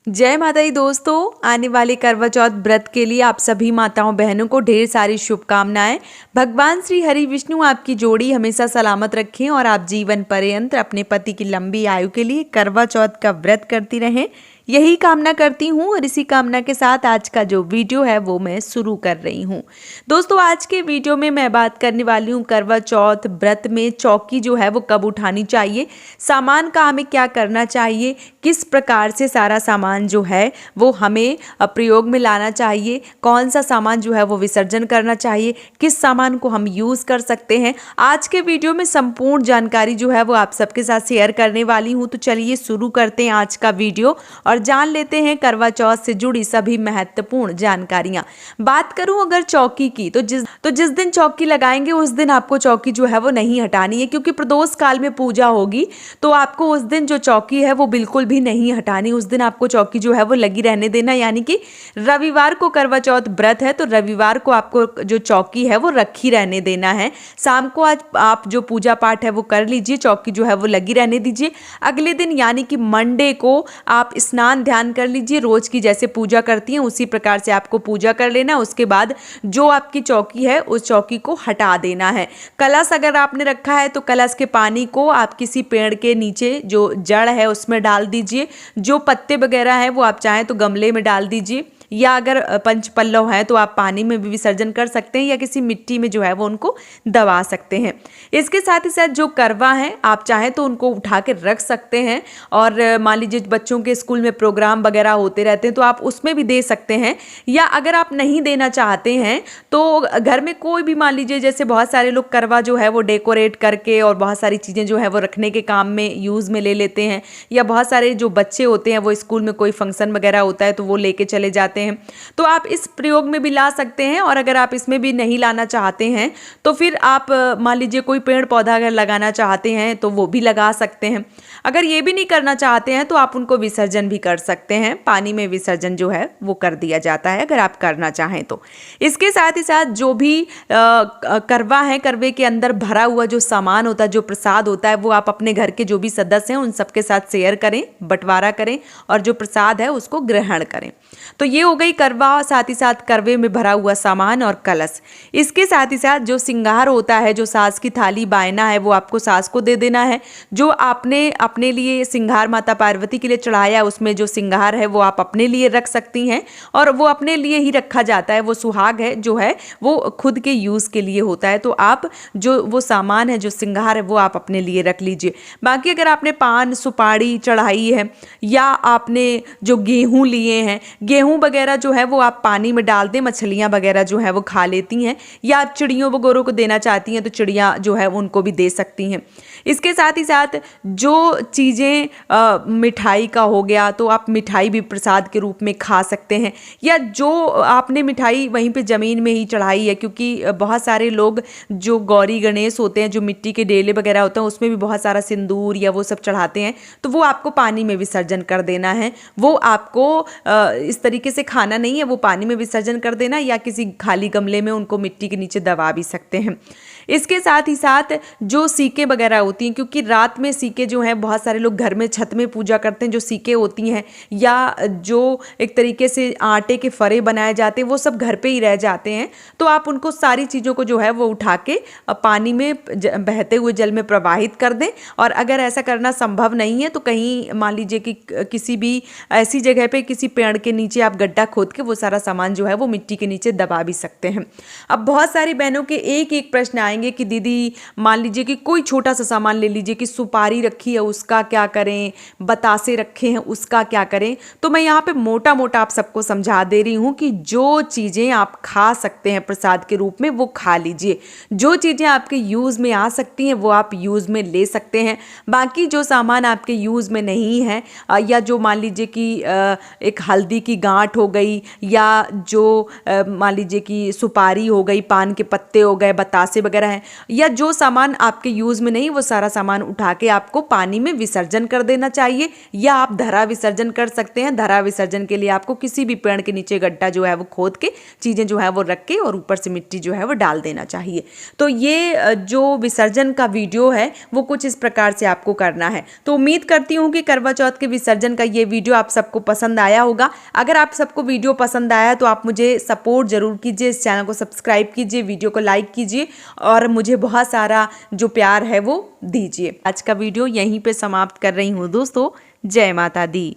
जय माता दी दोस्तों। आने वाले करवा चौथ व्रत के लिए आप सभी माताओं बहनों को ढेर सारी शुभकामनाएं। भगवान श्री हरि विष्णु आपकी जोड़ी हमेशा सलामत रखें और आप जीवन पर्यंत अपने पति की लंबी आयु के लिए करवा चौथ का व्रत करती रहें, यही कामना करती हूँ। और इसी कामना के साथ आज का जो वीडियो है वो मैं शुरू कर रही हूँ। दोस्तों, आज के वीडियो में मैं बात करने वाली हूँ करवा चौथ व्रत में चौकी जो है वो कब उठानी चाहिए, सामान का हमें क्या करना चाहिए, किस प्रकार से सारा सामान जो है वो हमें प्रयोग में लाना चाहिए, कौन सा सामान जो है वो विसर्जन करना चाहिए, किस सामान को हम यूज़ कर सकते हैं। आज के वीडियो में संपूर्ण जानकारी जो है वो आप सबके साथ शेयर करने वाली हूँ। तो चलिए शुरू करते हैं आज का वीडियो और जान लेते हैं करवा चौथ से जुड़ी सभी महत्वपूर्ण जानकारियां। बात करूं अगर चौकी की, तो जिस दिन चौकी लगाएंगे उस दिन आपको चौकी जो है वो नहीं हटानी है, क्योंकि प्रदोष काल में पूजा होगी। तो आपको उस दिन जो चौकी है वो बिल्कुल भी नहीं हटानी। उस दिन आपको चौकी जो है वो लगी रहने देना, यानी कि रविवार को करवा चौथ व्रत है तो रविवार को आपको जो चौकी है वो रखी रहने देना है। शाम को आज आप जो पूजा पाठ है वो कर लीजिए, चौकी जो है वो लगी रहने दीजिए। अगले दिन यानी कि मंडे को आप स्नान ध्यान कर लीजिए, रोज की जैसे पूजा करती हैं उसी प्रकार से आपको पूजा कर लेना। उसके बाद जो आपकी चौकी है उस चौकी को हटा देना है। कलश अगर आपने रखा है तो कलश के पानी को आप किसी पेड़ के नीचे जो जड़ है उसमें डाल दीजिए। जो पत्ते वगैरह हैं वो आप चाहें तो गमले में डाल दीजिए, या अगर पंच पल्लव है तो आप पानी में भी विसर्जन कर सकते हैं या किसी मिट्टी में जो है वो उनको दबा सकते हैं। इसके साथ ही साथ जो करवा है आप चाहें तो उनको उठा के रख सकते हैं। और मान लीजिए बच्चों के स्कूल में प्रोग्राम वगैरह होते रहते हैं तो आप उसमें भी दे सकते हैं, या अगर आप नहीं देना चाहते हैं तो घर में कोई भी, मान लीजिए जैसे बहुत सारे लोग करवा जो है वो डेकोरेट करके और बहुत सारी चीज़ें जो है वो रखने के काम में यूज़ में ले लेते हैं, या बहुत सारे जो बच्चे होते हैं वो स्कूल में कोई फंक्शन वगैरह होता है तो वो लेके चले जाते हैं, तो आप इस प्रयोग में भी ला सकते हैं। और अगर आप इसमें भी नहीं लाना चाहते हैं तो फिर आप मान लीजिए कोई पेड़ पौधा अगर लगाना चाहते हैं तो वो भी लगा सकते हैं। अगर ये भी नहीं करना चाहते हैं तो आप उनको विसर्जन भी कर सकते हैं, पानी में विसर्जन जो है वो कर दिया जाता है अगर आप करना चाहें तो। इसके साथ ही साथ जो भी करवा है, करवे के अंदर भरा हुआ जो सामान होता है, जो प्रसाद होता है, वो आप अपने घर के जो भी सदस्य हैं उन सबके साथ शेयर करें, बंटवारा करें और जो प्रसाद है उसको ग्रहण करें। तो ये हो गई करवा, साथ ही साथ करवे में भरा हुआ सामान और कलश। इसके साथ ही साथ जो श्रृंगार होता है, जो सास की थाली बायना है वो आपको सास को दे देना है। जो आपने अपने लिए श्रृंगार माता पार्वती के लिए चढ़ाया उसमें जो श्रृंगार है वो आप अपने लिए रख सकती हैं, और वो अपने लिए ही रखा जाता है। वो सुहाग है जो है वो खुद के यूज़ के लिए होता है, तो आप जो वो सामान है, जो श्रृंगार है वो आप अपने लिए रख लीजिए। बाकी अगर आपने पान सुपारी चढ़ाई है या आपने जो गेहूँ लिए हैं, गेहूँ वगैरह जो है वो आप पानी में डाल दें, मछलियाँ वगैरह जो है वो खा लेती हैं, या आप चिड़ियों वगैरह को देना चाहती हैं तो चिड़िया जो है उनको भी दे सकती हैं। इसके साथ ही साथ जो चीज़ें मिठाई का हो गया तो आप मिठाई भी प्रसाद के रूप में खा सकते हैं, या जो आपने मिठाई वहीं पे ज़मीन में ही चढ़ाई है, क्योंकि बहुत सारे लोग जो गौरी गणेश होते हैं, जो मिट्टी के डेले वगैरह होते हैं उसमें भी बहुत सारा सिंदूर या वो सब चढ़ाते हैं, तो वो आपको पानी में विसर्जन कर देना है। वो आपको इस तरीके से खाना नहीं है, वो पानी में विसर्जन कर देना, या किसी खाली गमले में उनको मिट्टी के नीचे दबा भी सकते हैं। इसके साथ ही साथ जो सीके वगैरह होती हैं, क्योंकि रात में सीके जो हैं बहुत सारे लोग घर में छत में पूजा करते हैं, जो सीके होती हैं या जो एक तरीके से आटे के फरे बनाए जाते हैं वो सब घर पे ही रह जाते हैं, तो आप उनको सारी चीज़ों को जो है वो उठा के पानी में बहते हुए जल में प्रवाहित कर दें। और अगर ऐसा करना संभव नहीं है तो कहीं मान लीजिए कि किसी भी ऐसी जगह पे किसी पेड़ के नीचे आप गड्ढा खोद के वो सारा सामान जो है वो मिट्टी के नीचे दबा भी सकते हैं। अब बहुत सारी बहनों के एक एक प्रश्न आएंगे कि दीदी मान लीजिए कि कोई छोटा सा सामान ले लीजिए कि सुपारी रखी है उसका क्या करें, बतासे रखे हैं उसका क्या करें। तो मैं यहाँ पे मोटा मोटा आप सबको समझा दे रही हूँ कि जो चीज़ें आप खा सकते हैं प्रसाद के रूप में वो खा लीजिए, जो चीज़ें आपके यूज़ में आ सकती हैं वो आप यूज़ में ले सकते हैं। बाकी जो सामान आपके यूज़ में नहीं है, या जो मान लीजिए कि एक हल्दी की गांठ हो गई, या जो मान लीजिए कि सुपारी हो गई, पान के पत्ते हो गए, बतासे वगैरह है, या जो सामान आपके यूज़ में नहीं वो सारा सामान उठा के आपको पानी में विसर्जन कर देना चाहिए, या आप धरा विसर्जन कर सकते हैं। धरा विसर्जन के लिए आपको किसी भी पेड़ के नीचे गड्ढा जो है वो खोद के चीज़ें जो है वो रख के और ऊपर से मिट्टी जो है वो डाल देना चाहिए। तो ये जो विसर्जन का वीडियो है वो कुछ इस प्रकार से आपको करना है। तो उम्मीद करती हूँ कि करवा चौथ के विसर्जन का ये वीडियो आप सबको पसंद आया होगा। अगर आप सबको वीडियो पसंद आया तो आप मुझे सपोर्ट जरूर कीजिए, इस चैनल को सब्सक्राइब कीजिए, वीडियो को लाइक कीजिए और मुझे बहुत सारा जो प्यार है वो दीजिए। आज का वीडियो यहीं पे समाप्त कर रही हूँ दोस्तों। जय माता दी।